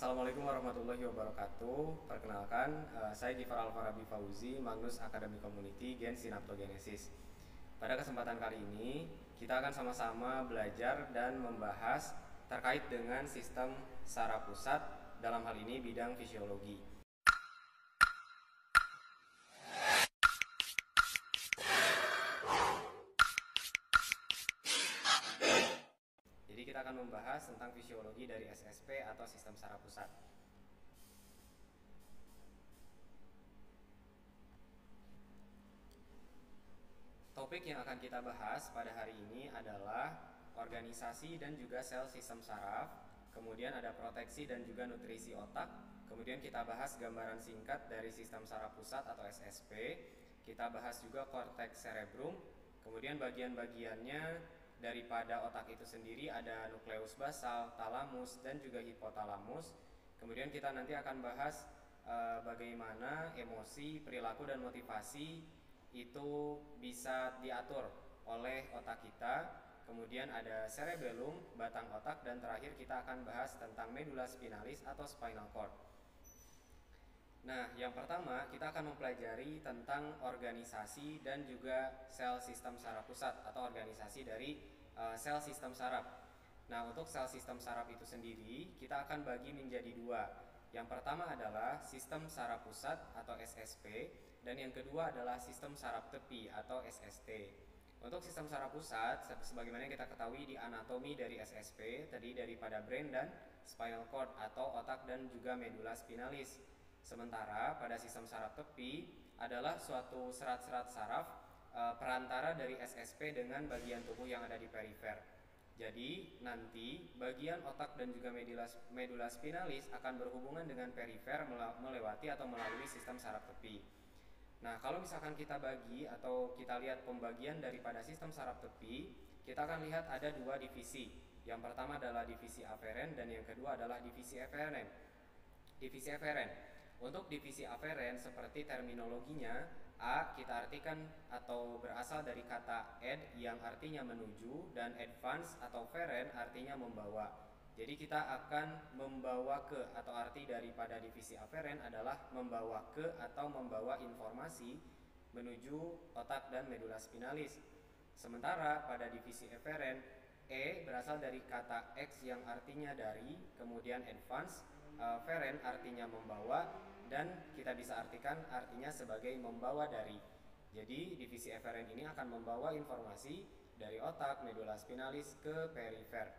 Assalamualaikum warahmatullahi wabarakatuh. Perkenalkan, saya Gifar Alfarabi Fauzi, Magnus Academy Community, Gen Synaptogenesis. Pada kesempatan kali ini, kita akan sama-sama belajar dan membahas terkait dengan sistem saraf pusat, dalam hal ini bidang fisiologi. Jadi kita akan membahas tentang fisiologi dari SSP atau sistem saraf pusat. Topik yang akan kita bahas pada hari ini adalah organisasi dan juga sel sistem saraf, kemudian ada proteksi dan juga nutrisi otak, kemudian kita bahas gambaran singkat dari sistem saraf pusat atau SSP, kita bahas juga korteks cerebrum, kemudian bagian-bagiannya daripada otak itu sendiri ada nukleus basal, talamus, dan juga hipotalamus. Kemudian kita nanti akan bahas bagaimana emosi, perilaku, dan motivasi itu bisa diatur oleh otak kita. Kemudian ada cerebellum, batang otak, dan terakhir kita akan bahas tentang medula spinalis atau spinal cord. Nah, yang pertama kita akan mempelajari tentang organisasi dan juga sel sistem saraf pusat atau organisasi dari sel sistem saraf. Nah, untuk sel sistem saraf itu sendiri kita akan bagi menjadi dua. Yang pertama adalah sistem saraf pusat atau SSP, dan yang kedua adalah sistem saraf tepi atau SST. Untuk sistem saraf pusat, sebagaimana kita ketahui di anatomi dari SSP, tadi daripada brain dan spinal cord atau otak dan juga medula spinalis. Sementara pada sistem saraf tepi adalah suatu serat-serat saraf perantara dari SSP dengan bagian tubuh yang ada di perifer. Jadi nanti bagian otak dan juga medula spinalis akan berhubungan dengan perifer melewati atau melalui sistem saraf tepi. Nah, kalau misalkan kita bagi atau kita lihat pembagian daripada sistem saraf tepi, kita akan lihat ada dua divisi. Yang pertama adalah divisi aferen dan yang kedua adalah divisi eferen. Divisi eferen. Untuk divisi aferen seperti terminologinya, A kita artikan atau berasal dari kata ed yang artinya menuju, dan advance atau feren artinya membawa. Jadi kita akan membawa ke, atau arti daripada divisi aferen adalah membawa ke atau membawa informasi menuju otak dan medula spinalis. Sementara pada divisi eferen, E berasal dari kata X yang artinya dari, kemudian advance, feren artinya membawa, dan kita bisa artikan artinya sebagai membawa dari. Jadi divisi eferen ini akan membawa informasi dari otak, medula spinalis ke perifer.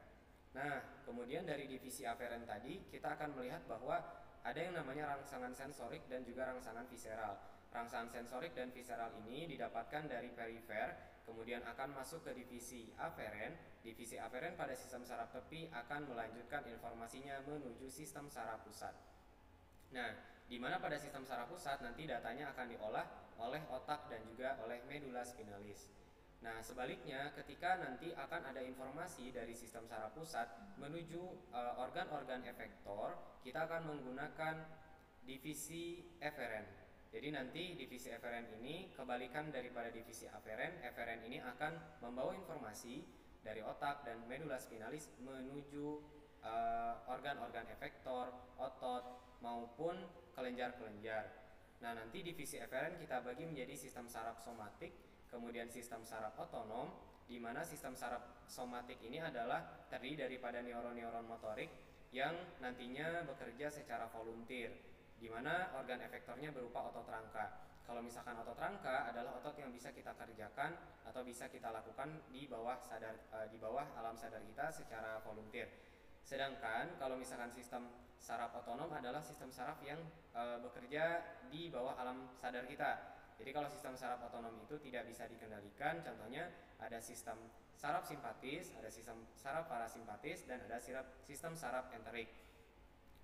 Nah, kemudian dari divisi aferen tadi kita akan melihat bahwa ada yang namanya rangsangan sensorik dan juga rangsangan visceral. Rangsangan sensorik dan visceral ini didapatkan dari perifer, kemudian akan masuk ke divisi aferen. Divisi aferen pada sistem saraf tepi akan melanjutkan informasinya menuju sistem saraf pusat. Nah, di mana pada sistem saraf pusat nanti datanya akan diolah oleh otak dan juga oleh medula spinalis. Nah, sebaliknya ketika nanti akan ada informasi dari sistem saraf pusat menuju organ-organ efektor, kita akan menggunakan divisi eferen. Jadi nanti divisi eferen ini kebalikan daripada divisi aferen. Eferen ini akan membawa informasi dari otak dan medula spinalis menuju organ-organ efektor, otot, maupun kelenjar-kelenjar. Nah, nanti divisi eferen kita bagi menjadi sistem saraf somatik, kemudian sistem saraf otonom, di mana sistem saraf somatik ini adalah terdiri daripada neuron-neuron motorik yang nantinya bekerja secara volunteer, di mana organ efektornya berupa otot rangka. Kalau misalkan otot rangka adalah otot yang bisa kita kerjakan atau bisa kita lakukan di bawah alam sadar kita secara volunteer. Sedangkan kalau misalkan sistem saraf otonom adalah sistem saraf yang bekerja di bawah alam sadar kita. Jadi kalau sistem saraf otonom itu tidak bisa dikendalikan, contohnya ada sistem saraf simpatis, ada sistem saraf parasimpatis, dan ada sistem saraf enterik.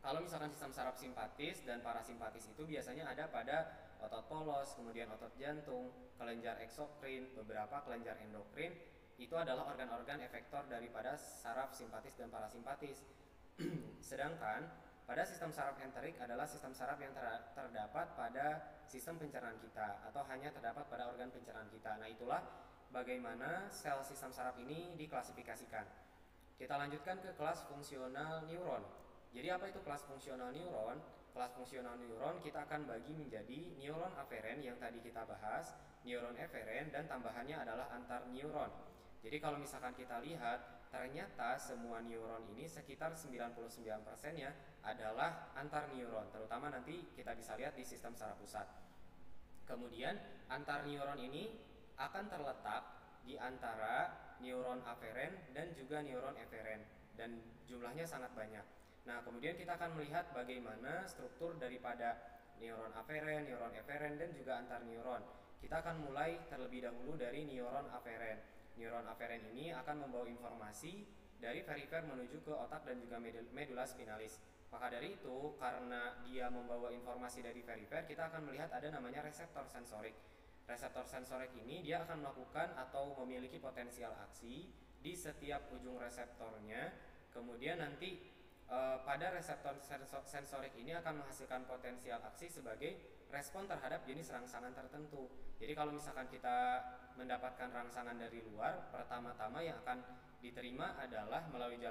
Kalau misalkan sistem saraf simpatis dan parasimpatis itu biasanya ada pada otot polos, kemudian otot jantung, kelenjar eksokrin, beberapa kelenjar endokrin. Itu adalah organ-organ efektor daripada saraf simpatis dan parasimpatis. Sedangkan pada sistem saraf enterik adalah sistem saraf yang terdapat pada sistem pencernaan kita atau hanya terdapat pada organ pencernaan kita. Nah, itulah bagaimana sel sistem saraf ini diklasifikasikan. Kita lanjutkan ke kelas fungsional neuron. Jadi apa itu kelas fungsional neuron? Kelas fungsional neuron kita akan bagi menjadi neuron aferen yang tadi kita bahas, neuron eferen, dan tambahannya adalah antar neuron. Jadi kalau misalkan kita lihat, ternyata semua neuron ini sekitar 99%-nya adalah antar neuron, terutama nanti kita bisa lihat di sistem saraf pusat. Kemudian antar neuron ini akan terletak di antara neuron aferen dan juga neuron eferen, dan jumlahnya sangat banyak. Nah, kemudian kita akan melihat bagaimana struktur daripada neuron aferen, neuron eferen, dan juga antar neuron. Kita akan mulai terlebih dahulu dari neuron aferen. Neuron aferen ini akan membawa informasi dari perifer menuju ke otak dan juga medula spinalis. Maka dari itu, karena dia membawa informasi dari perifer, kita akan melihat ada namanya reseptor sensorik. Reseptor sensorik ini dia akan melakukan atau memiliki potensial aksi di setiap ujung reseptornya. Kemudian nanti pada reseptor sensorik ini akan menghasilkan potensial aksi sebagai respon terhadap jenis rangsangan tertentu. Jadi kalau misalkan kita mendapatkan rangsangan dari luar, pertama-tama yang akan diterima adalah melalui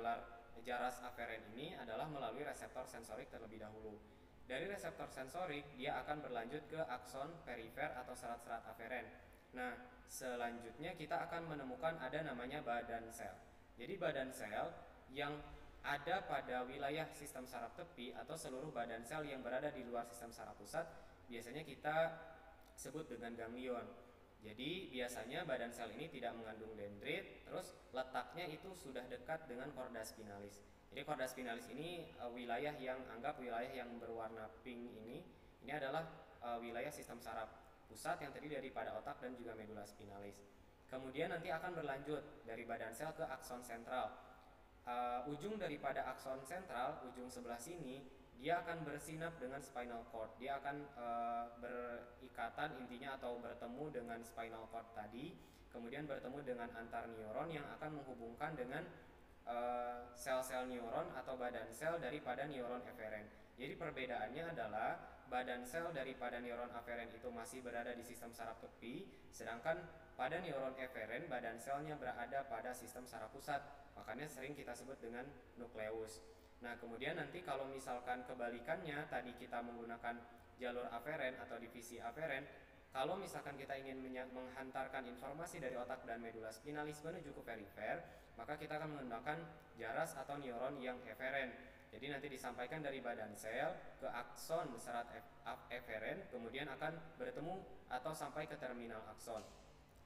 jaras aferen ini adalah melalui reseptor sensorik terlebih dahulu. Dari reseptor sensorik dia akan berlanjut ke akson, perifer, atau serat-serat aferen. Nah, selanjutnya kita akan menemukan ada namanya badan sel. Jadi badan sel yang ada pada wilayah sistem saraf tepi atau seluruh badan sel yang berada di luar sistem saraf pusat biasanya kita sebut dengan ganglion. Jadi biasanya badan sel ini tidak mengandung dendrit, terus letaknya itu sudah dekat dengan korda spinalis. Jadi korda spinalis ini wilayah yang berwarna pink ini adalah wilayah sistem saraf pusat yang terdiri daripada otak dan juga medula spinalis. Kemudian nanti akan berlanjut dari badan sel ke akson sentral. Ujung daripada akson sentral, ujung sebelah sini, dia akan bersinap dengan spinal cord. Dia akan berikatan intinya atau bertemu dengan spinal cord tadi, kemudian bertemu dengan antar neuron yang akan menghubungkan dengan sel-sel neuron atau badan sel daripada neuron eferen. Jadi perbedaannya adalah badan sel daripada neuron aferen itu masih berada di sistem saraf tepi, sedangkan pada neuron eferen badan selnya berada pada sistem saraf pusat. Makanya sering kita sebut dengan nukleus. Nah, kemudian nanti kalau misalkan kebalikannya, tadi kita menggunakan jalur aferen atau divisi aferen, kalau misalkan kita ingin menghantarkan informasi dari otak dan medula spinalis menuju ke perifer, maka kita akan menggunakan jaras atau neuron yang eferen. Jadi nanti disampaikan dari badan sel ke akson serat eferen, kemudian akan bertemu atau sampai ke terminal akson,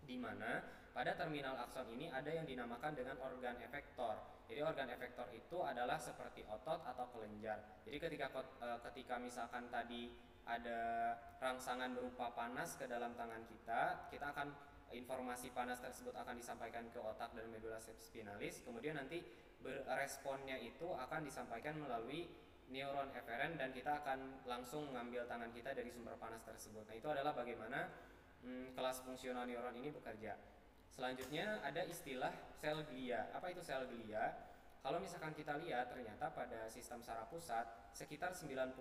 di mana pada terminal akson ini ada yang dinamakan dengan organ efektor. Jadi organ efektor itu adalah seperti otot atau kelenjar. Jadi ketika misalkan tadi ada rangsangan berupa panas ke dalam tangan kita akan informasi panas tersebut akan disampaikan ke otak dan medula spinalis. Kemudian nanti responnya itu akan disampaikan melalui neuron eferen dan kita akan langsung mengambil tangan kita dari sumber panas tersebut. Nah, itu adalah bagaimana kelas fungsional neuron ini bekerja. Selanjutnya ada istilah sel glia. Apa itu sel glia? Kalau misalkan kita lihat, ternyata pada sistem saraf pusat sekitar 90%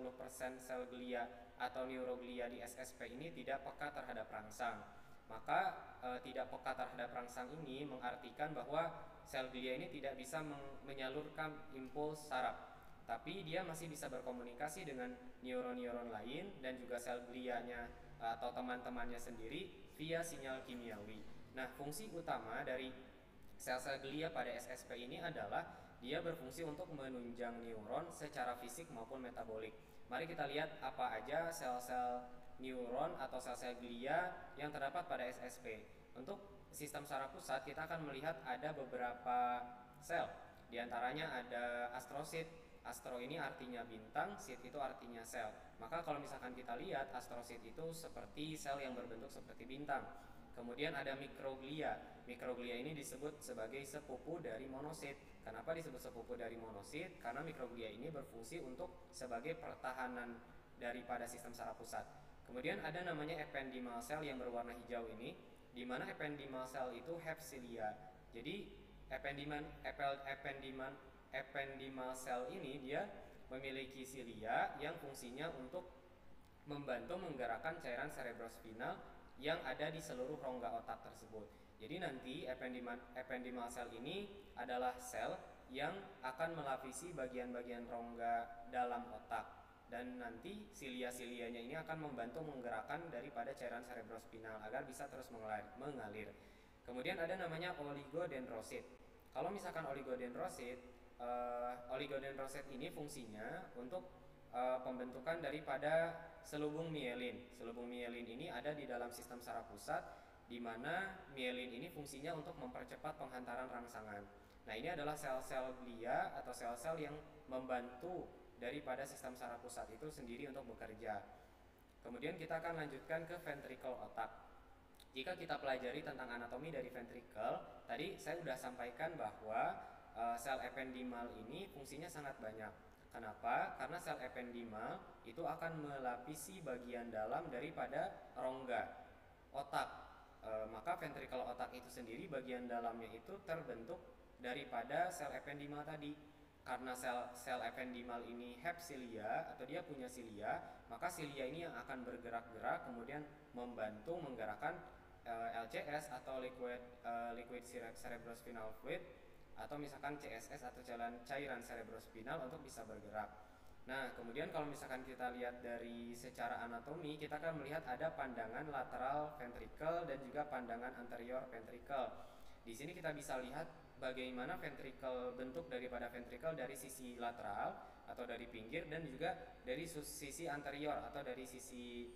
sel glia atau neuroglia di SSP ini tidak peka terhadap rangsang. Maka tidak peka terhadap rangsang ini mengartikan bahwa sel glia ini tidak bisa menyalurkan impuls saraf, tapi dia masih bisa berkomunikasi dengan neuron-neuron lain dan juga sel glianya atau teman-temannya sendiri via sinyal kimiawi. Nah, fungsi utama dari sel-sel glia pada SSP ini adalah dia berfungsi untuk menunjang neuron secara fisik maupun metabolik. Mari kita lihat apa aja sel-sel neuron atau sel-sel glia yang terdapat pada SSP. Untuk sistem saraf pusat kita akan melihat ada beberapa sel. Di antaranya ada astrosit. Astro ini artinya bintang, sit itu artinya sel. Maka kalau misalkan kita lihat astrosit itu seperti sel yang berbentuk seperti bintang. Kemudian ada mikroglia. Mikroglia ini disebut sebagai sepupu dari monosit. Kenapa disebut sepupu dari monosit? Karena mikroglia ini berfungsi untuk sebagai pertahanan daripada sistem saraf pusat. Kemudian ada namanya ependymal cell yang berwarna hijau ini, di mana ependymal cell itu have cilia. Jadi ependymal cell ini dia memiliki cilia yang fungsinya untuk membantu menggerakkan cairan cerebrospinal yang ada di seluruh rongga otak tersebut. Jadi nanti ependymal cell ini adalah sel yang akan melapisi bagian-bagian rongga dalam otak, dan nanti silia-silianya ini akan membantu menggerakkan daripada cairan cerebrospinal agar bisa terus mengalir. Kemudian ada namanya oligodendrosit. Kalau misalkan oligodendrosit ini fungsinya untuk pembentukan daripada selubung mielin. Selubung mielin ini ada di dalam sistem saraf pusat, di mana mielin ini fungsinya untuk mempercepat penghantaran rangsangan. Nah, ini adalah sel-sel glia atau sel-sel yang membantu daripada sistem saraf pusat itu sendiri untuk bekerja. Kemudian kita akan lanjutkan ke ventricle otak. Jika kita pelajari tentang anatomi dari ventricle, tadi saya sudah sampaikan bahwa sel ependimal ini fungsinya sangat banyak. Kenapa? Karena sel ependimal itu akan melapisi bagian dalam daripada rongga otak. Maka ventricle otak itu sendiri bagian dalamnya itu terbentuk daripada sel ependimal tadi. Karena sel ependimal ini have cilia atau dia punya cilia, maka cilia ini yang akan bergerak-gerak kemudian membantu menggerakkan LCS atau liquid cerebrospinal fluid, atau misalkan CSS atau cairan cerebrospinal untuk bisa bergerak. Nah, kemudian kalau misalkan kita lihat dari secara anatomi, kita akan melihat ada pandangan lateral ventricle dan juga pandangan anterior ventricle. Di sini kita bisa lihat bagaimana ventricle, bentuk daripada ventricle dari sisi lateral atau dari pinggir, dan juga dari sisi anterior atau dari sisi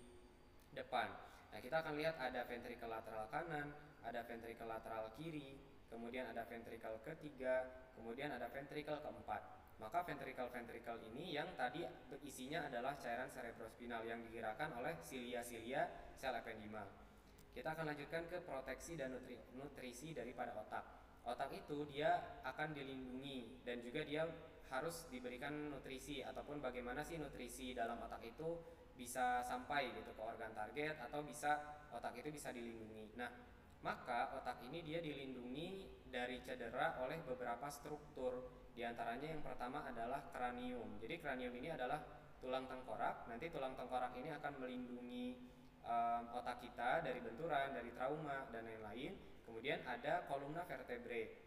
depan. Nah, kita akan lihat ada ventricle lateral kanan, ada ventricle lateral kiri, kemudian ada ventricle ketiga, kemudian ada ventricle keempat. Maka ventricle ini yang tadi isinya adalah cairan cerebrospinal yang digerakkan oleh silia-silia sel ependimal. Kita akan lanjutkan ke proteksi dan nutrisi daripada otak. Otak itu dia akan dilindungi dan juga dia harus diberikan nutrisi, ataupun bagaimana sih nutrisi dalam otak itu bisa sampai gitu ke organ target, atau bisa otak itu bisa dilindungi. Nah, maka otak ini dia dilindungi dari cedera oleh beberapa struktur. Di antaranya yang pertama adalah kranium. Jadi kranium ini adalah tulang tengkorak. Nanti tulang tengkorak ini akan melindungi otak kita dari benturan, dari trauma, dan lain-lain. Kemudian ada kolumna vertebrae.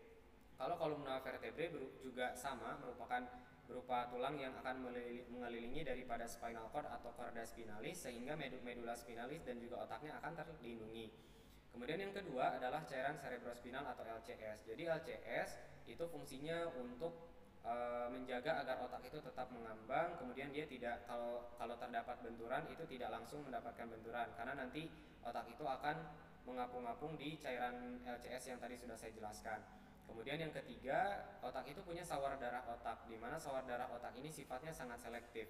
Kalau kolumna vertebrae juga sama, merupakan berupa tulang yang akan mengelilingi daripada spinal cord atau chorda spinalis, sehingga medula spinalis dan juga otaknya akan terlindungi. Kemudian yang kedua adalah cairan cerebrospinal atau LCS. Jadi LCS itu fungsinya untuk menjaga agar otak itu tetap mengambang, kemudian dia tidak, kalau terdapat benturan itu tidak langsung mendapatkan benturan, karena nanti otak itu akan mengapung-apung di cairan LCS yang tadi sudah saya jelaskan. Kemudian yang ketiga, otak itu punya sawar darah otak, di mana sawar darah otak ini sifatnya sangat selektif.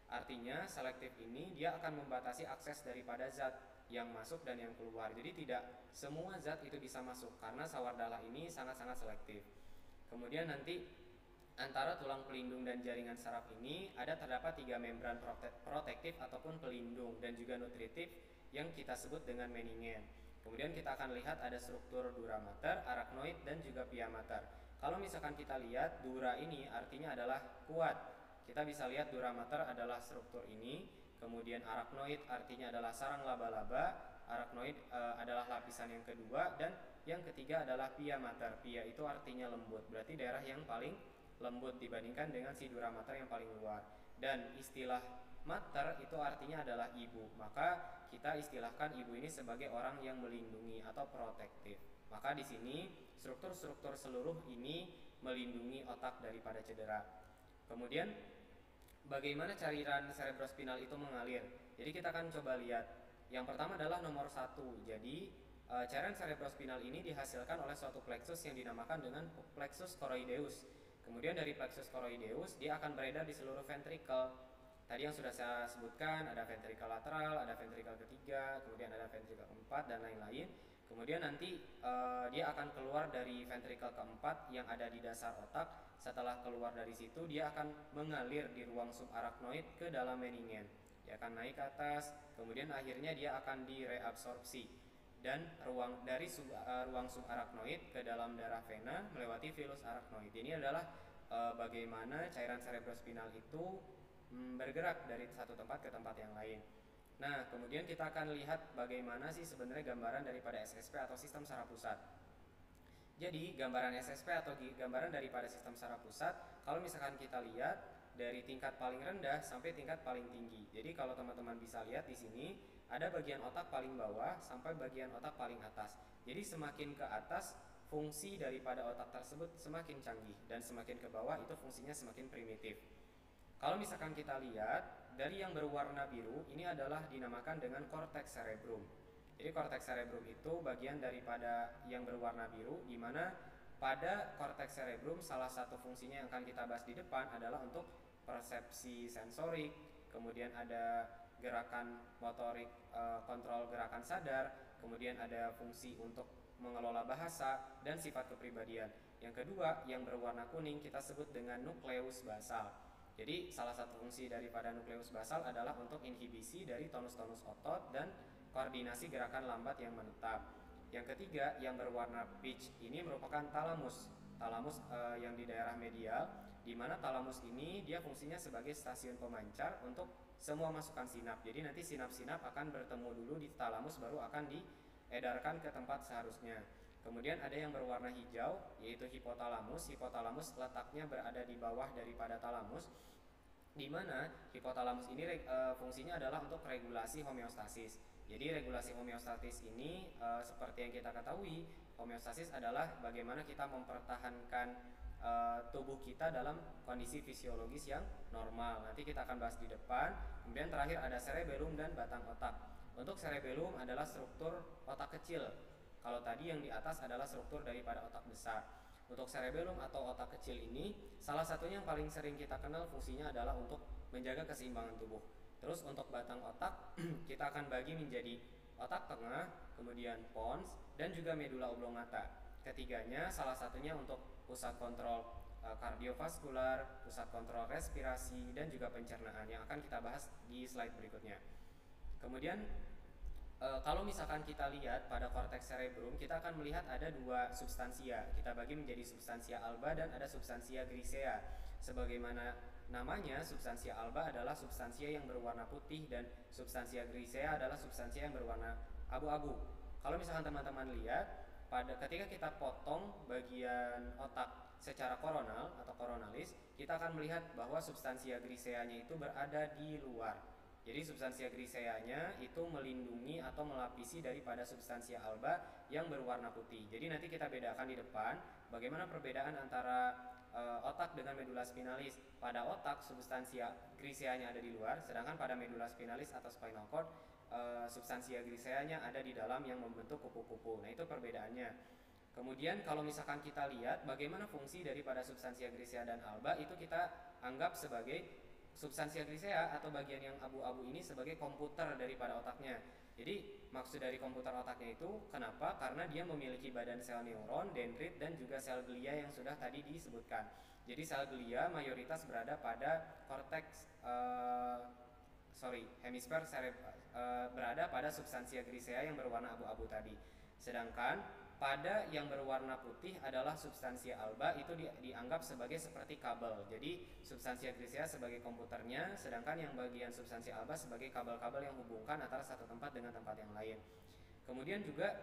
Artinya selektif ini dia akan membatasi akses daripada zat yang masuk dan yang keluar. Jadi tidak semua zat itu bisa masuk karena sawar darah ini sangat-sangat selektif. Kemudian nanti antara tulang pelindung dan jaringan saraf ini terdapat 3 membran protektif ataupun pelindung dan juga nutritif yang kita sebut dengan meningen. Kemudian kita akan lihat ada struktur dura mater, arachnoid, dan juga pia mater. Kalau misalkan kita lihat dura ini artinya adalah kuat. Kita bisa lihat dura mater adalah struktur ini. Kemudian arachnoid artinya adalah sarang laba-laba. Arachnoid adalah lapisan yang kedua, dan yang ketiga adalah pia mater. Pia itu artinya lembut, berarti daerah yang paling lembut dibandingkan dengan si dura mater yang paling luar. Dan istilah mater itu artinya adalah ibu, maka kita istilahkan ibu ini sebagai orang yang melindungi atau protektif. Maka di sini struktur-struktur seluruh ini melindungi otak daripada cedera. Kemudian bagaimana cairan cerebrospinal itu mengalir? Jadi kita akan coba lihat. Yang pertama adalah nomor 1. Jadi cairan cerebrospinal ini dihasilkan oleh suatu plexus yang dinamakan dengan plexus choroideus. Kemudian dari plexus choroideus dia akan beredar di seluruh ventricle. Tadi yang sudah saya sebutkan, ada ventricle lateral, ada ventricle ketiga, kemudian ada ventricle keempat, dan lain-lain. Kemudian nanti dia akan keluar dari ventricle keempat yang ada di dasar otak. Setelah keluar dari situ, dia akan mengalir di ruang subarachnoid ke dalam meningen. Dia akan naik ke atas, kemudian akhirnya dia akan direabsorpsi. Dan dari ruang subarachnoid ke dalam darah vena melewati filus arachnoid. Ini adalah bagaimana cairan cerebrospinal itu bergerak dari satu tempat ke tempat yang lain. Nah, kemudian kita akan lihat bagaimana sih sebenarnya gambaran daripada SSP atau sistem saraf pusat. Jadi gambaran SSP atau gambaran daripada sistem saraf pusat, kalau misalkan kita lihat dari tingkat paling rendah sampai tingkat paling tinggi. Jadi kalau teman-teman bisa lihat di sini ada bagian otak paling bawah sampai bagian otak paling atas. Jadi semakin ke atas fungsi daripada otak tersebut semakin canggih dan semakin ke bawah itu fungsinya semakin primitif. Kalau misalkan kita lihat dari yang berwarna biru ini adalah dinamakan dengan cortex cerebrum. Jadi cortex cerebrum itu bagian daripada yang berwarna biru, di mana pada cortex cerebrum salah satu fungsinya yang akan kita bahas di depan adalah untuk persepsi sensorik, kemudian ada gerakan motorik, kontrol gerakan sadar, kemudian ada fungsi untuk mengelola bahasa dan sifat kepribadian. Yang kedua yang berwarna kuning kita sebut dengan nukleus basal. Jadi salah satu fungsi daripada nukleus basal adalah untuk inhibisi dari tonus-tonus otot dan koordinasi gerakan lambat yang menetap. Yang ketiga yang berwarna peach ini merupakan talamus. Talamus yang di daerah medial, di mana talamus ini dia fungsinya sebagai stasiun pemancar untuk semua masukan sinap. Jadi nanti sinap-sinap akan bertemu dulu di talamus baru akan diedarkan ke tempat seharusnya. Kemudian ada yang berwarna hijau yaitu hipotalamus. Hipotalamus letaknya berada di bawah daripada talamus, di mana hipotalamus ini fungsinya adalah untuk regulasi homeostasis. Jadi regulasi homeostatis ini seperti yang kita ketahui, homeostasis adalah bagaimana kita mempertahankan tubuh kita dalam kondisi fisiologis yang normal. Nanti kita akan bahas di depan. Kemudian terakhir ada cerebellum dan batang otak. Untuk cerebellum adalah struktur otak kecil. Kalau tadi yang di atas adalah struktur daripada otak besar. Untuk cerebellum atau otak kecil ini, salah satunya yang paling sering kita kenal fungsinya adalah untuk menjaga keseimbangan tubuh. Terus untuk batang otak kita akan bagi menjadi otak tengah, kemudian pons, dan juga medula oblongata. Ketiganya salah satunya untuk pusat kontrol kardiovaskular, pusat kontrol respirasi, dan juga pencernaan yang akan kita bahas di slide berikutnya. Kemudian kalau misalkan kita lihat pada korteks cerebrum, kita akan melihat ada dua substansia. Kita bagi menjadi substansia alba dan ada substansia grisea. Sebagaimana namanya, substansia alba adalah substansia yang berwarna putih dan substansia grisea adalah substansia yang berwarna abu-abu. Kalau misalkan teman-teman lihat, pada ketika kita potong bagian otak secara koronal atau koronalis, kita akan melihat bahwa substansia griseanya itu berada di luar. Jadi substansia griseanya itu melindungi atau melapisi daripada substansia alba yang berwarna putih. Jadi nanti kita bedakan di depan bagaimana perbedaan antara otak dengan medula spinalis. Pada otak substansia griseanya ada di luar, sedangkan pada medula spinalis atau spinal cord substansia griseanya ada di dalam yang membentuk kupu-kupu. Nah itu perbedaannya. Kemudian kalau misalkan kita lihat bagaimana fungsi daripada substansia grisea dan alba, itu kita anggap sebagai substansia grisea atau bagian yang abu-abu ini sebagai komputer daripada otaknya. Jadi maksud dari komputer otaknya itu kenapa? Karena dia memiliki badan sel neuron, dendrit, dan juga sel glia yang sudah tadi disebutkan. Jadi sel glia mayoritas berada pada korteks hemisfer berada pada substansia grisea yang berwarna abu-abu tadi. Sedangkan pada yang berwarna putih adalah substansia alba, itu dianggap sebagai seperti kabel. Jadi substansia grisea sebagai komputernya, sedangkan yang bagian substansia alba sebagai kabel-kabel yang hubungkan antara satu tempat dengan tempat yang lain. Kemudian juga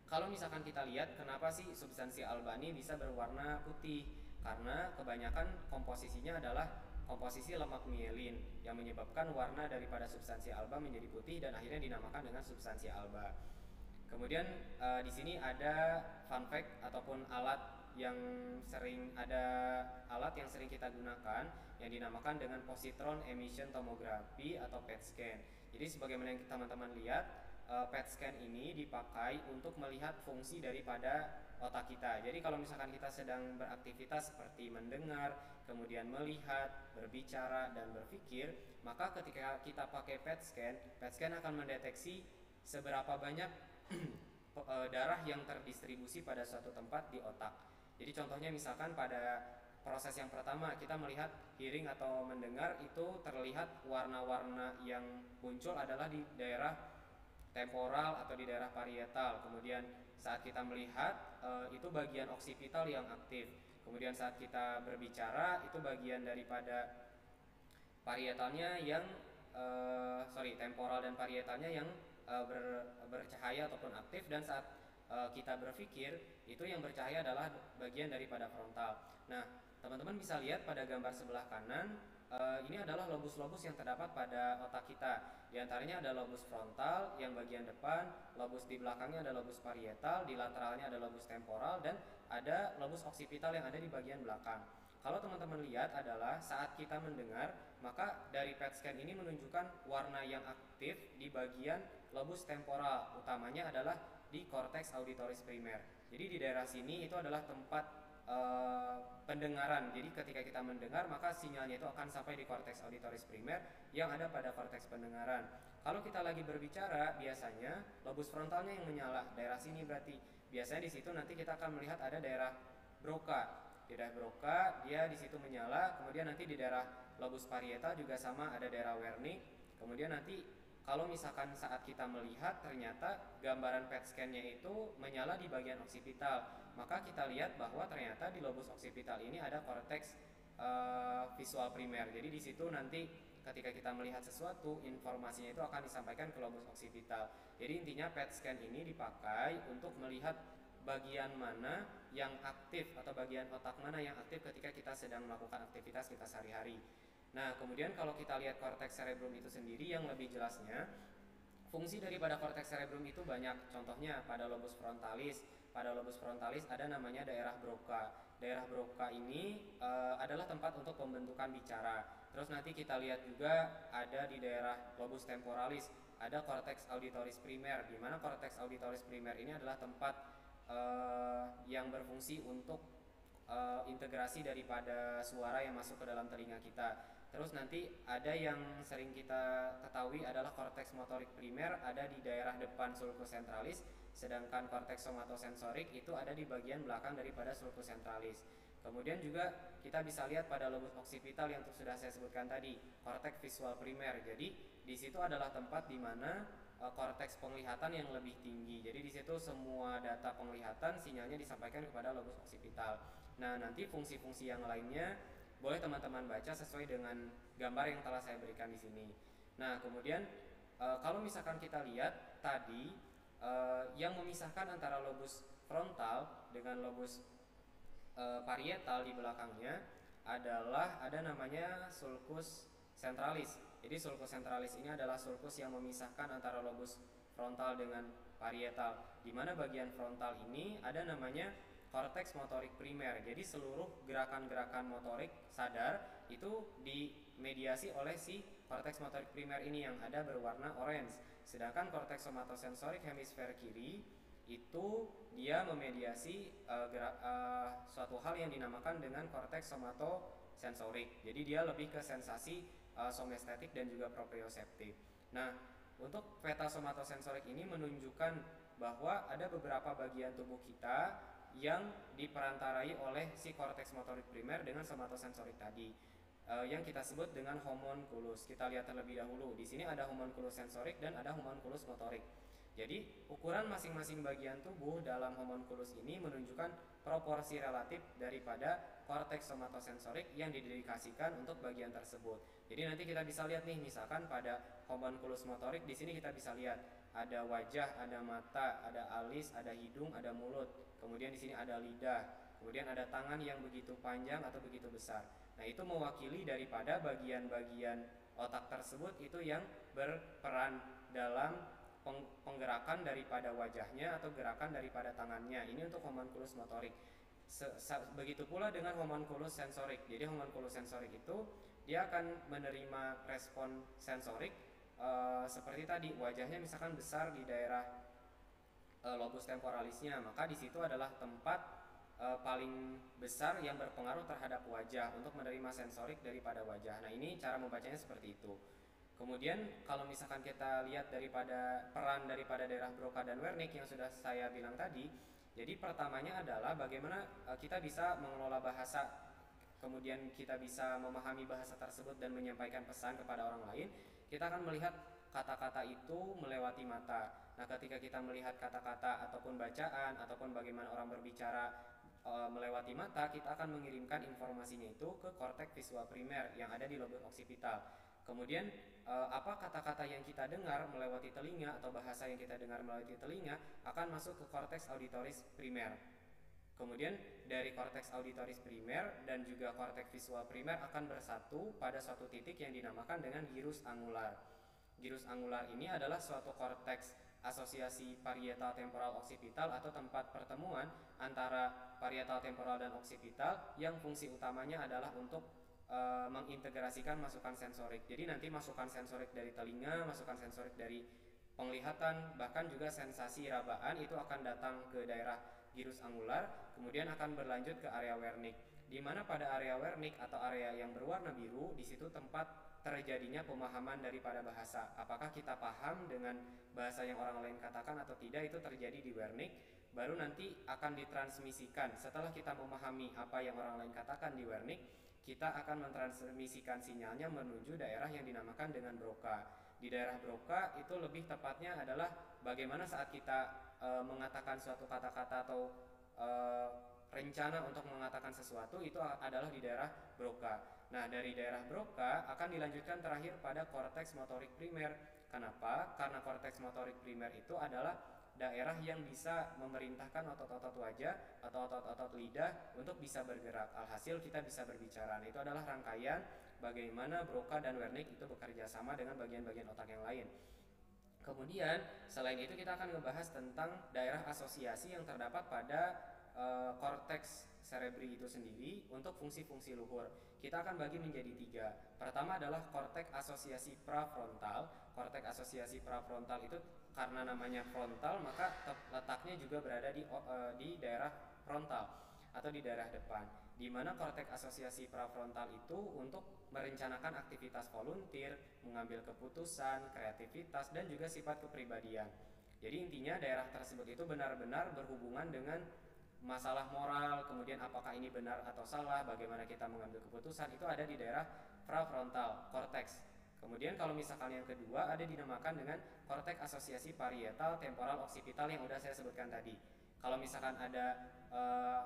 kalau misalkan kita lihat kenapa sih substansia alba ini bisa berwarna putih? Karena kebanyakan komposisinya adalah komposisi lemak mielin yang menyebabkan warna daripada substansia alba menjadi putih dan akhirnya dinamakan dengan substansia alba. Kemudian di sini ada fun fact ataupun alat yang sering kita gunakan yang dinamakan dengan positron emission tomography atau PET scan. Jadi sebagaimana yang teman-teman lihat, PET scan ini dipakai untuk melihat fungsi daripada otak kita. Jadi kalau misalkan kita sedang beraktivitas seperti mendengar, kemudian melihat, berbicara, dan berpikir, maka ketika kita pakai PET scan akan mendeteksi seberapa banyak darah yang terdistribusi pada suatu tempat di otak. Jadi contohnya misalkan pada proses yang pertama kita melihat hearing atau mendengar, itu terlihat warna-warna yang muncul adalah di daerah temporal atau di daerah parietal. Kemudian saat kita melihat itu bagian oksipital yang aktif. Kemudian saat kita berbicara itu bagian daripada parietalnya yang temporal dan parietalnya yang bercahaya ataupun aktif, dan saat kita berpikir, itu yang bercahaya adalah bagian daripada frontal. Nah, teman-teman bisa lihat pada gambar sebelah kanan, ini adalah lobus-lobus yang terdapat pada otak kita. Di antaranya ada lobus frontal yang bagian depan, lobus di belakangnya ada lobus parietal, di lateralnya ada lobus temporal, dan ada lobus occipital yang ada di bagian belakang. Kalau teman-teman lihat adalah saat kita mendengar, maka dari PET scan ini menunjukkan warna yang aktif di bagian lobus temporal, utamanya adalah di cortex auditoris primer. Jadi di daerah sini itu adalah tempat pendengaran. Jadi ketika kita mendengar, maka sinyalnya itu akan sampai di cortex auditoris primer yang ada pada cortex pendengaran. Kalau kita lagi berbicara, biasanya lobus frontalnya yang menyala, daerah sini berarti. Biasanya di situ nanti kita akan melihat ada daerah Broca. Di daerah Broca dia di situ menyala, kemudian nanti di daerah lobus parietal juga sama, ada daerah Wernicke. Kemudian nanti kalau misalkan saat kita melihat ternyata gambaran PET scan-nya itu menyala di bagian occipital, maka kita lihat bahwa ternyata di lobus occipital ini ada korteks visual primer. Jadi di situ nanti ketika kita melihat sesuatu, informasinya itu akan disampaikan ke lobus occipital. Jadi intinya PET scan ini dipakai untuk melihat bagian mana yang aktif atau bagian otak mana yang aktif ketika kita sedang melakukan aktivitas kita sehari-hari. Nah, kemudian kalau kita lihat korteks cerebrum itu sendiri yang lebih jelasnya, fungsi daripada korteks cerebrum itu banyak. Contohnya pada lobus frontalis. Pada lobus frontalis ada namanya daerah Broca. Daerah Broca ini adalah tempat untuk pembentukan bicara. Terus nanti kita lihat juga ada di daerah lobus temporalis, ada korteks auditoris primer, di mana korteks auditoris primer ini adalah tempat yang berfungsi untuk integrasi daripada suara yang masuk ke dalam telinga kita. Terus nanti ada yang sering kita ketahui adalah korteks motorik primer ada di daerah depan sulcus centralis, sedangkan korteks somatosensorik itu ada di bagian belakang daripada sulcus centralis. Kemudian juga kita bisa lihat pada lobus occipital yang sudah saya sebutkan tadi, korteks visual primer. Jadi di situ adalah tempat di mana korteks penglihatan yang lebih tinggi. Jadi di situ semua data penglihatan sinyalnya disampaikan kepada lobus occipital. Nah, nanti fungsi-fungsi yang lainnya boleh teman-teman baca sesuai dengan gambar yang telah saya berikan di sini. Nah, kemudian kalau misalkan kita lihat tadi yang memisahkan antara lobus frontal dengan lobus parietal di belakangnya adalah ada namanya sulcus centralis. Jadi sulcus centralis ini adalah sulcus yang memisahkan antara lobus frontal dengan parietal, di mana bagian frontal ini ada namanya korteks motorik primer. Jadi seluruh gerakan-gerakan motorik sadar itu dimediasi oleh si korteks motorik primer ini yang ada berwarna orange. Sedangkan korteks somatosensorik hemisfer kiri itu dia memediasi suatu hal yang dinamakan dengan korteks somatosensorik. Jadi dia lebih ke sensasi somestetik dan juga proprioseptif. Nah, untuk peta somatosensorik ini menunjukkan bahwa ada beberapa bagian tubuh kita yang diperantarai oleh si korteks motorik primer dengan somatosensorik tadi, yang kita sebut dengan homunculus. Kita lihat terlebih dahulu. Di sini ada homunculus sensorik dan ada homunculus motorik. Jadi ukuran masing-masing bagian tubuh dalam homunculus ini menunjukkan proporsi relatif daripada korteks somatosensorik yang didedikasikan untuk bagian tersebut. Jadi nanti kita bisa lihat nih, misalkan pada homunculus motorik di sini kita bisa lihat ada wajah, ada mata, ada alis, ada hidung, ada mulut. Kemudian di sini ada lidah. Kemudian ada tangan yang begitu panjang atau begitu besar. Nah, itu mewakili daripada bagian-bagian otak tersebut itu yang berperan dalam penggerakan daripada wajahnya atau gerakan daripada tangannya. Ini untuk homunculus motorik. Begitu pula dengan homunculus sensorik. Jadi homunculus sensorik itu dia akan menerima respon sensorik seperti tadi, wajahnya misalkan besar di daerah lobus temporalisnya, maka di situ adalah tempat paling besar yang berpengaruh terhadap wajah untuk menerima sensorik daripada wajah. Nah, ini cara membacanya seperti itu. Kemudian kalau misalkan kita lihat daripada peran daripada daerah Broca dan Wernicke yang sudah saya bilang tadi, jadi pertamanya adalah bagaimana kita bisa mengelola bahasa, kemudian kita bisa memahami bahasa tersebut dan menyampaikan pesan kepada orang lain. Kita akan melihat kata-kata itu melewati mata. Nah, ketika kita melihat kata-kata ataupun bacaan ataupun bagaimana orang berbicara melewati mata, kita akan mengirimkan informasinya itu ke korteks visual primer yang ada di lobus occipital. Kemudian apa kata-kata yang kita dengar melewati telinga atau bahasa yang kita dengar melewati telinga akan masuk ke korteks auditoris primer. Kemudian dari korteks auditoris primer dan juga korteks visual primer akan bersatu pada suatu titik yang dinamakan dengan gyrus angular. Gyrus angular ini adalah suatu korteks asosiasi parietal temporal occipital atau tempat pertemuan antara parietal temporal dan occipital yang fungsi utamanya adalah untuk mengintegrasikan masukan sensorik. Jadi nanti masukan sensorik dari telinga, masukan sensorik dari penglihatan, bahkan juga sensasi rabaan itu akan datang ke daerah gyrus angular, kemudian akan berlanjut ke area Wernicke. Di mana pada area Wernicke atau area yang berwarna biru, di situ tempat terjadinya pemahaman daripada bahasa. Apakah kita paham dengan bahasa yang orang lain katakan atau tidak, itu terjadi di Wernicke. Baru nanti akan ditransmisikan setelah kita memahami apa yang orang lain katakan di Wernicke, kita akan mentransmisikan sinyalnya menuju daerah yang dinamakan dengan Broca. Di daerah Broca itu lebih tepatnya adalah bagaimana saat kita mengatakan suatu kata-kata atau rencana untuk mengatakan sesuatu, itu adalah di daerah Broca. Nah, dari daerah Broca akan dilanjutkan terakhir pada korteks motorik primer. Kenapa? Karena korteks motorik primer itu adalah daerah yang bisa memerintahkan otot-otot wajah atau otot-otot lidah untuk bisa bergerak. Alhasil kita bisa berbicara. Nah, itu adalah rangkaian bagaimana Broca dan Wernicke itu bekerja sama dengan bagian-bagian otak yang lain. Kemudian selain itu kita akan membahas tentang daerah asosiasi yang terdapat pada korteks cerebri itu sendiri untuk fungsi-fungsi luhur. Kita akan bagi menjadi 3. Pertama adalah korteks asosiasi prafrontal. Korteks asosiasi prafrontal itu karena namanya frontal, maka letaknya juga berada di daerah frontal atau di daerah depan, di mana korteks asosiasi prafrontal itu untuk merencanakan aktivitas volunteer, mengambil keputusan, kreativitas, dan juga sifat kepribadian. Jadi intinya daerah tersebut itu benar-benar berhubungan dengan masalah moral, kemudian apakah ini benar atau salah, bagaimana kita mengambil keputusan, itu ada di daerah prafrontal korteks. Kemudian kalau misalkan yang kedua ada dinamakan dengan korteks asosiasi parietal temporal occipital yang udah saya sebutkan tadi. Kalau misalkan ada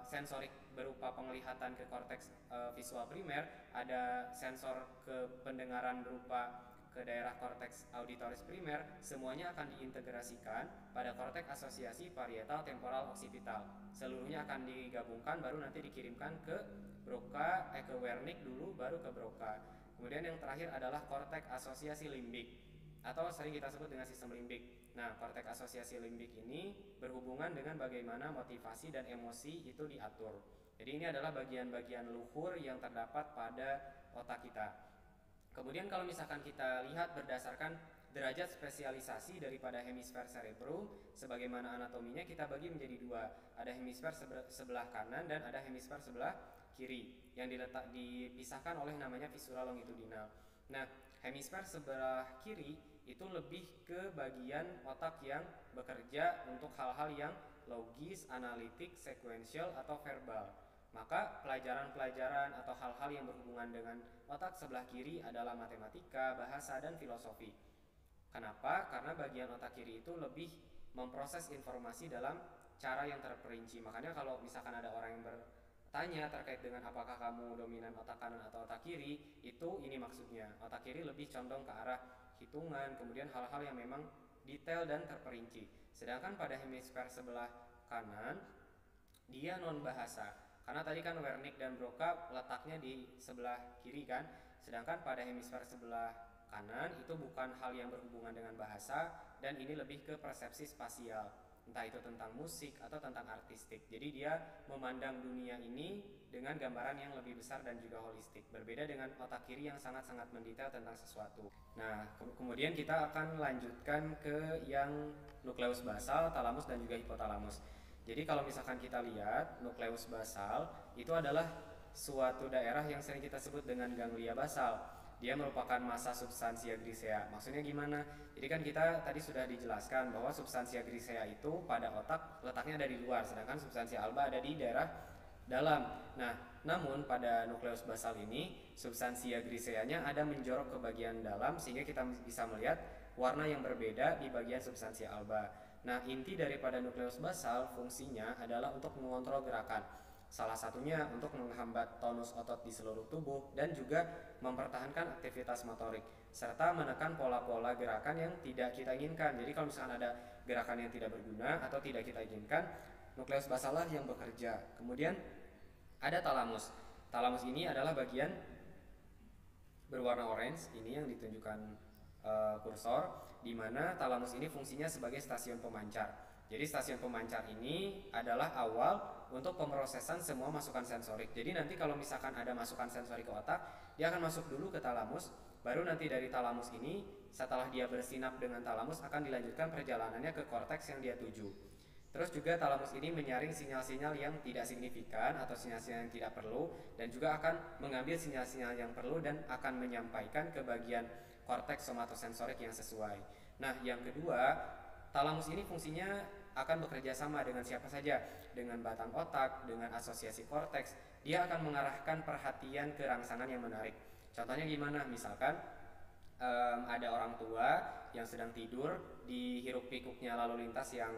sensorik berupa penglihatan ke korteks visual primer, ada sensor ke pendengaran berupa ke daerah korteks auditoris primer, semuanya akan diintegrasikan pada korteks asosiasi parietal temporal occipital. Seluruhnya akan digabungkan baru nanti dikirimkan ke Broca, ke Wernicke dulu baru ke Broca. Kemudian yang terakhir adalah korteks asosiasi limbik atau sering kita sebut dengan sistem limbik. Nah, korteks asosiasi limbik ini berhubungan dengan bagaimana motivasi dan emosi itu diatur. Jadi ini adalah bagian-bagian luhur yang terdapat pada otak kita. Kemudian kalau misalkan kita lihat berdasarkan derajat spesialisasi daripada hemisfer cerebrum, sebagaimana anatominya kita bagi menjadi 2. Ada hemisfer sebelah kanan dan ada hemisfer sebelah kiri yang dipisahkan oleh namanya visura longitudinal. Nah, hemisfer sebelah kiri itu lebih ke bagian otak yang bekerja untuk hal-hal yang logis, analitik, sekuensial, atau verbal. Maka pelajaran-pelajaran atau hal-hal yang berhubungan dengan otak sebelah kiri adalah matematika, bahasa, dan filosofi. Kenapa? Karena bagian otak kiri itu lebih memproses informasi dalam cara yang terperinci. Makanya kalau misalkan ada orang yang bertanya terkait dengan apakah kamu dominan otak kanan atau otak kiri, itu ini maksudnya. Otak kiri lebih condong ke arah hitungan, kemudian hal-hal yang memang detail dan terperinci. Sedangkan pada hemisfer sebelah kanan, dia non bahasa. Karena tadi kan Wernicke dan Broca letaknya di sebelah kiri kan, sedangkan pada hemisfer sebelah kanan itu bukan hal yang berhubungan dengan bahasa, dan ini lebih ke persepsi spasial, entah itu tentang musik atau tentang artistik. Jadi dia memandang dunia ini dengan gambaran yang lebih besar dan juga holistik, berbeda dengan otak kiri yang sangat-sangat mendetail tentang sesuatu. Nah, kemudian kita akan lanjutkan ke yang nukleus basal, talamus, dan juga hipotalamus. Jadi kalau misalkan kita lihat nukleus basal itu adalah suatu daerah yang sering kita sebut dengan ganglia basal. Dia merupakan massa substantia grisea. Maksudnya gimana? Jadi kan kita tadi sudah dijelaskan bahwa substantia grisea itu pada otak letaknya ada di luar, sedangkan substantia alba ada di daerah dalam. Nah, namun pada nukleus basal ini substansia griseanya ada menjorok ke bagian dalam sehingga kita bisa melihat warna yang berbeda di bagian substansia alba. Nah, inti daripada nukleus basal fungsinya adalah untuk mengontrol gerakan. Salah satunya untuk menghambat tonus otot di seluruh tubuh dan juga mempertahankan aktivitas motorik serta menekan pola-pola gerakan yang tidak kita inginkan. Jadi kalau misalkan ada gerakan yang tidak berguna atau tidak kita inginkan, nukleus basalah yang bekerja. Kemudian ada talamus. Talamus ini adalah bagian berwarna orange ini yang ditunjukkan kursor, di mana talamus ini fungsinya sebagai stasiun pemancar. Jadi stasiun pemancar ini adalah awal untuk pemrosesan semua masukan sensorik. Jadi nanti kalau misalkan ada masukan sensorik ke otak, dia akan masuk dulu ke talamus, baru nanti dari talamus ini setelah dia bersinap dengan talamus akan dilanjutkan perjalanannya ke korteks yang dia tuju. Terus juga talamus ini menyaring sinyal-sinyal yang tidak signifikan atau sinyal-sinyal yang tidak perlu, dan juga akan mengambil sinyal-sinyal yang perlu dan akan menyampaikan ke bagian korteks somatosensorik yang sesuai. Nah, yang kedua, talamus ini fungsinya akan bekerja sama dengan siapa saja, dengan batang otak, dengan asosiasi korteks. Dia akan mengarahkan perhatian ke rangsangan yang menarik. Contohnya gimana? Misalkan ada orang tua yang sedang tidur, di hiruk pikuknya lalu lintas yang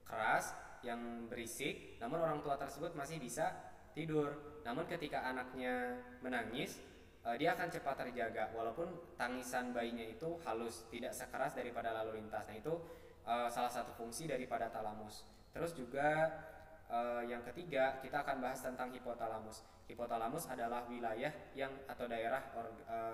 keras, yang berisik, namun orang tua tersebut masih bisa tidur. Namun ketika anaknya menangis, dia akan cepat terjaga walaupun tangisan bayinya itu halus, tidak sekeras daripada lalu lintas. Nah, itu salah satu fungsi daripada talamus. Terus juga yang ketiga, kita akan bahas tentang hipotalamus. Hipotalamus adalah wilayah yang atau daerah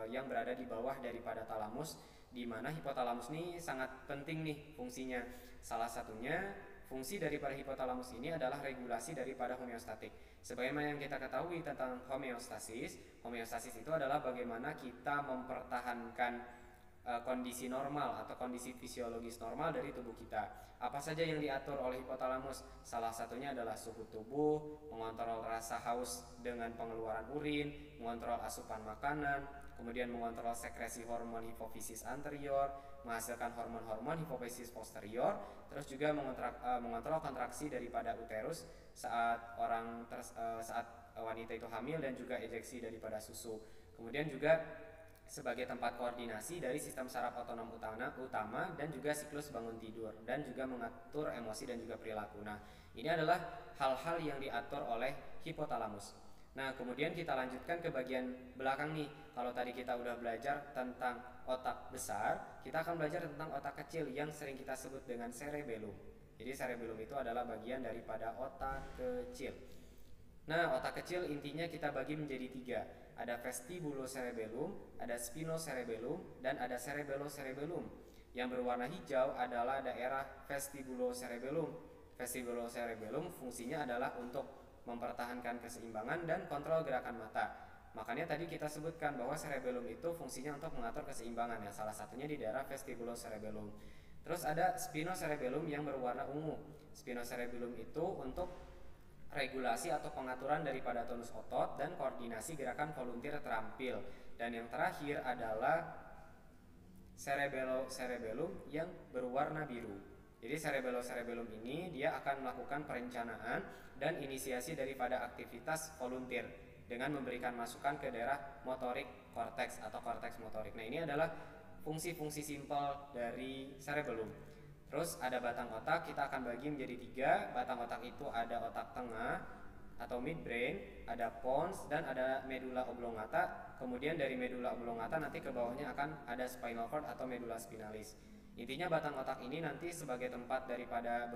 yang berada di bawah daripada talamus, di mana hipotalamus ini sangat penting nih fungsinya. Salah satunya, fungsi daripada hipotalamus ini adalah regulasi daripada homeostatik. Sebagaimana yang kita ketahui tentang homeostasis, homeostasis itu adalah bagaimana kita mempertahankan kondisi normal atau kondisi fisiologis normal dari tubuh kita. Apa saja yang diatur oleh hipotalamus? Salah satunya adalah suhu tubuh, mengontrol rasa haus dengan pengeluaran urin, mengontrol asupan makanan, kemudian mengontrol sekresi hormon hipofisis anterior, menghasilkan hormon-hormon hipofisis posterior, terus juga mengontrol kontraksi daripada uterus saat saat wanita itu hamil, dan juga ejeksi daripada susu. Kemudian juga sebagai tempat koordinasi dari sistem saraf otonom utama dan juga siklus bangun tidur, dan juga mengatur emosi dan juga perilaku. Nah, ini adalah hal-hal yang diatur oleh hipotalamus. Nah, kemudian kita lanjutkan ke bagian belakang nih. Kalau tadi kita udah belajar tentang otak besar, kita akan belajar tentang otak kecil yang sering kita sebut dengan cerebellum. Jadi cerebellum itu adalah bagian daripada otak kecil. Nah, otak kecil intinya kita bagi menjadi tiga. Ada vestibulocerebellum, ada spinocerebellum, dan ada cerebellocerebellum. Yang berwarna hijau adalah daerah vestibulocerebellum. Vestibulocerebellum fungsinya adalah untuk mempertahankan keseimbangan dan kontrol gerakan mata. Makanya tadi kita sebutkan bahwa cerebellum itu fungsinya untuk mengatur keseimbangan, ya, salah satunya di daerah vestibulocerebellum. Terus ada spinocerebellum yang berwarna ungu. Spinocerebellum itu untuk regulasi atau pengaturan daripada tonus otot dan koordinasi gerakan volunteer terampil. Dan yang terakhir adalah cerebellocerebellum yang berwarna biru. Jadi cerebellocerebellum ini dia akan melakukan perencanaan dan inisiasi daripada aktivitas volunteer dengan memberikan masukan ke daerah motorik korteks atau korteks motorik. Nah, ini adalah fungsi-fungsi simpel dari cerebellum. Terus ada batang otak, kita akan bagi menjadi tiga. Batang otak itu ada otak tengah atau midbrain, ada pons, dan ada medulla oblongata. Kemudian dari medulla oblongata nanti ke bawahnya akan ada spinal cord atau medulla spinalis. Intinya batang otak ini nanti sebagai tempat daripada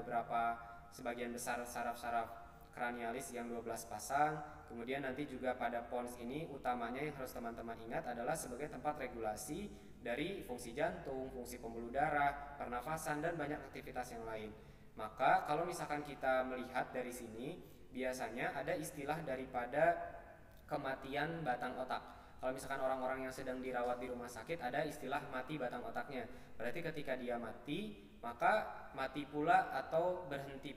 sebagian besar saraf-saraf kranialis yang 12 pasang. Kemudian nanti juga pada pons ini utamanya yang harus teman-teman ingat adalah sebagai tempat regulasi dari fungsi jantung, fungsi pembuluh darah, pernafasan, dan banyak aktivitas yang lain. Maka kalau misalkan kita melihat dari sini, biasanya ada istilah daripada kematian batang otak. Kalau misalkan orang-orang yang sedang dirawat di rumah sakit, ada istilah mati batang otaknya. Berarti ketika dia mati, maka mati pula atau berhenti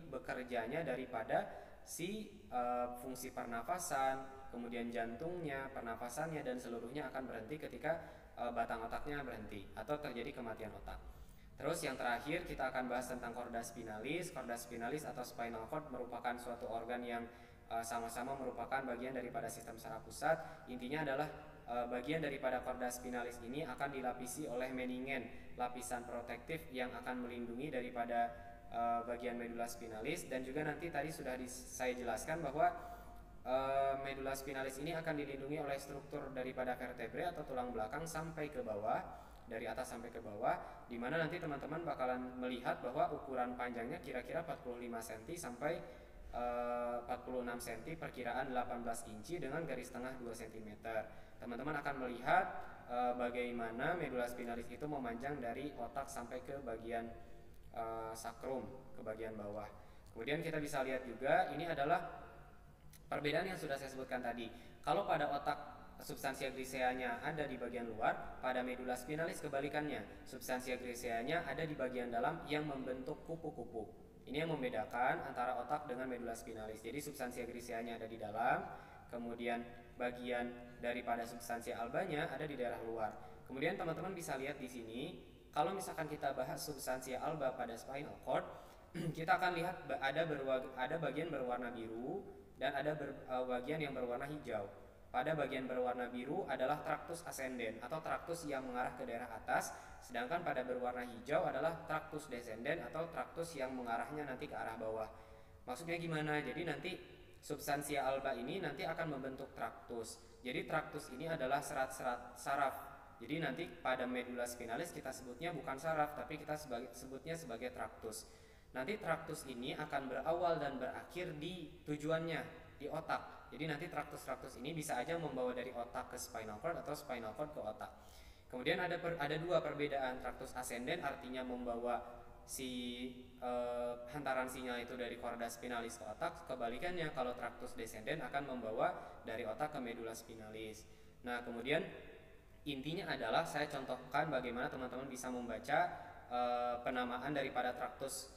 bekerjanya daripada fungsi pernafasan, kemudian jantungnya, pernafasannya, dan seluruhnya akan berhenti ketika batang otaknya berhenti atau terjadi kematian otak. Terus yang terakhir kita akan bahas tentang chorda spinalis. Chorda spinalis atau spinal cord merupakan suatu organ yang sama-sama merupakan bagian daripada sistem saraf pusat. Intinya adalah bagian daripada chorda spinalis ini akan dilapisi oleh meningen, lapisan protektif yang akan melindungi daripada bagian medula spinalis, dan juga nanti tadi sudah saya jelaskan bahwa medula spinalis ini akan dilindungi oleh struktur daripada vertebrae atau tulang belakang sampai ke bawah, dari atas sampai ke bawah, di mana nanti teman-teman bakalan melihat bahwa ukuran panjangnya kira-kira 45 cm sampai 46 cm, perkiraan 18 inci dengan garis tengah 2 cm. Teman-teman akan melihat bagaimana medula spinalis itu memanjang dari otak sampai ke bagian sakrum, ke bagian bawah. Kemudian kita bisa lihat juga ini adalah perbedaan yang sudah saya sebutkan tadi. Kalau pada otak substansia griseanya ada di bagian luar, pada medula spinalis kebalikannya, substansia griseanya ada di bagian dalam yang membentuk kupu-kupu. Ini yang membedakan antara otak dengan medula spinalis. Jadi substansia griseanya ada di dalam, kemudian bagian daripada substansia albanya ada di daerah luar. Kemudian teman-teman bisa lihat di sini, kalau misalkan kita bahas substansia alba pada spinal cord, kita akan lihat ada bagian berwarna biru dan ada bagian yang berwarna hijau. Pada bagian berwarna biru adalah traktus ascendens atau traktus yang mengarah ke daerah atas, sedangkan pada berwarna hijau adalah traktus descendens atau traktus yang mengarahnya nanti ke arah bawah. Maksudnya gimana? Jadi nanti substansia alba ini nanti akan membentuk traktus. Jadi traktus ini adalah serat-serat saraf. Jadi nanti pada medula spinalis kita sebutnya bukan saraf, tapi kita sebutnya sebagai traktus. Nanti traktus ini akan berawal dan berakhir di tujuannya, di otak. Jadi nanti traktus-traktus ini bisa aja membawa dari otak ke spinal cord atau spinal cord ke otak. Kemudian ada dua perbedaan. Traktus ascendens artinya membawa hantaran sinyal itu dari chorda spinalis ke otak. Kebalikannya, kalau traktus descendens akan membawa dari otak ke medula spinalis. Nah, kemudian intinya adalah saya contohkan bagaimana teman-teman bisa membaca penamaan daripada traktus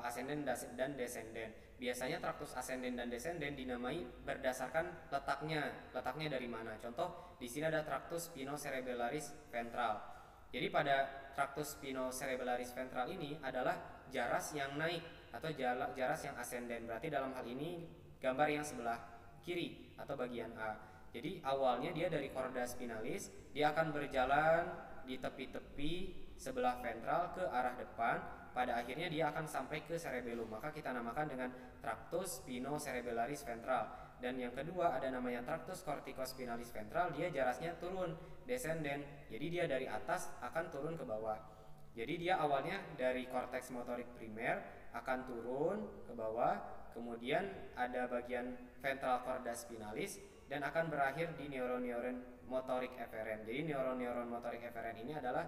ascendens dan descendens. Biasanya traktus ascendens dan descendens dinamai berdasarkan letaknya dari mana. Contoh, di sini ada traktus spinocerebellaris ventral. Jadi pada traktus spinocerebellaris ventral ini adalah jaras yang naik atau jaras yang ascendens. Berarti dalam hal ini gambar yang sebelah kiri atau bagian A. Jadi awalnya dia dari chorda spinalis, dia akan berjalan di tepi-tepi sebelah ventral ke arah depan. Pada akhirnya dia akan sampai ke cerebellum, maka kita namakan dengan traktus spinocerebellaris ventral. Dan yang kedua ada namanya traktus corticospinalis ventral, dia jarasnya turun, descendens. Jadi dia dari atas akan turun ke bawah. Jadi dia awalnya dari korteks motorik primer akan turun ke bawah, kemudian ada bagian ventral chorda spinalis dan akan berakhir di neuron-neuron motorik eferen. Jadi neuron-neuron motorik eferen ini adalah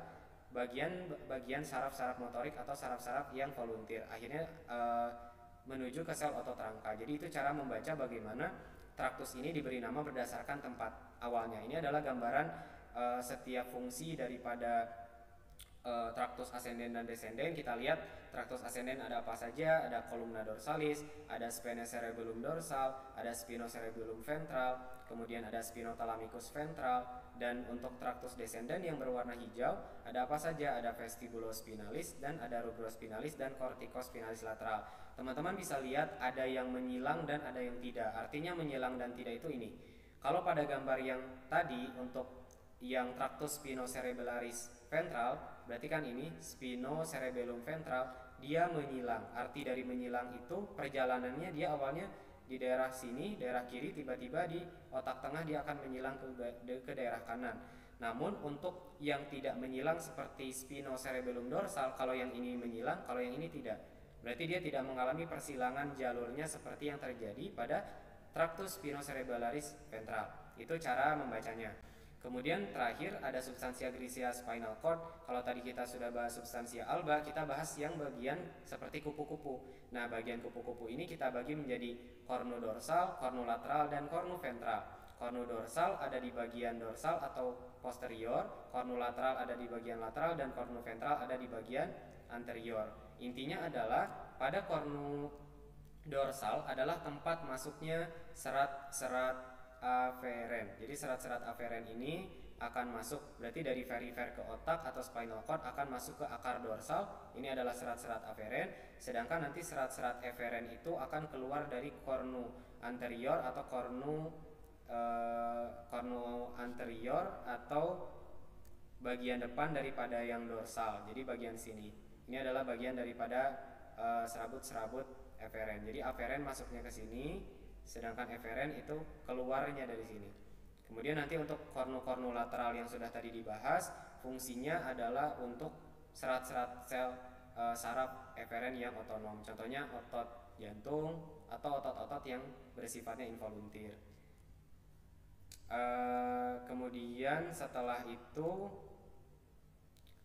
bagian saraf-saraf motorik atau saraf-saraf yang volunteer, akhirnya menuju ke sel otot rangka. Jadi itu cara membaca bagaimana traktus ini diberi nama berdasarkan tempat awalnya. Ini adalah gambaran setiap fungsi daripada traktus ascendens dan descendens. Kita lihat traktus ascendens ada apa saja, ada columna dorsalis, ada spinocerebellum dorsal, ada spinocerebellum ventral, kemudian ada spinothalamicus ventral. Dan untuk traktus descendens yang berwarna hijau ada apa saja, ada vestibulospinalis dan ada rugospinalis dan corticospinalis lateral. Teman-teman bisa lihat ada yang menyilang dan ada yang tidak. Artinya menyilang dan tidak itu ini. Kalau pada gambar yang tadi untuk yang traktus spinocerebellaris ventral, berarti kan ini spinocerebellum ventral, dia menyilang. Arti dari menyilang itu perjalanannya dia awalnya di daerah sini, daerah kiri, tiba-tiba di otak tengah dia akan menyilang ke daerah kanan. Namun untuk yang tidak menyilang seperti spinocerebellum dorsal, kalau yang ini menyilang, kalau yang ini tidak, berarti dia tidak mengalami persilangan jalurnya seperti yang terjadi pada traktus spinocerebellaris ventral. Itu cara membacanya. Kemudian terakhir ada substansia grisea spinal cord. Kalau tadi kita sudah bahas substansia alba, kita bahas yang bagian seperti kupu-kupu. Nah, bagian kupu-kupu ini kita bagi menjadi kornudorsal, kornulateral, dan kornuventral. Kornudorsal ada di bagian dorsal atau posterior, kornulateral ada di bagian lateral, dan kornuventral ada di bagian anterior. Intinya adalah pada kornudorsal adalah tempat masuknya serat-serat aferen. Jadi serat-serat aferen ini akan masuk, berarti dari perifer ke otak atau spinal cord akan masuk ke akar dorsal. Ini adalah serat-serat aferen. Sedangkan nanti serat-serat eferen itu akan keluar dari kornu anterior atau kornu anterior atau bagian depan daripada yang dorsal. Jadi bagian sini. Ini adalah bagian daripada serabut-serabut eferen. Jadi aferen masuknya ke sini, sedangkan eferen itu keluarnya dari sini. Kemudian nanti untuk kornu-kornu lateral yang sudah tadi dibahas, fungsinya adalah untuk serat-serat sel saraf eferen yang otonom. Contohnya otot jantung atau otot-otot yang bersifatnya involuntir. Kemudian setelah itu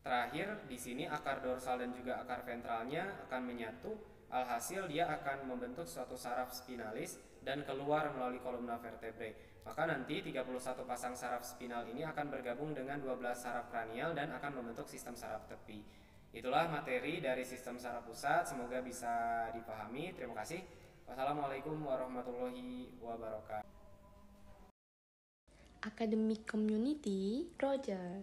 terakhir di sini akar dorsal dan juga akar ventralnya akan menyatu. Alhasil dia akan membentuk suatu saraf spinalis dan keluar melalui kolumna vertebrae. Maka nanti 31 pasang saraf spinal ini akan bergabung dengan 12 saraf kranial dan akan membentuk sistem saraf tepi. Itulah materi dari sistem saraf pusat, semoga bisa dipahami. Terima kasih. Wassalamualaikum warahmatullahi wabarakatuh. Academic Community Project.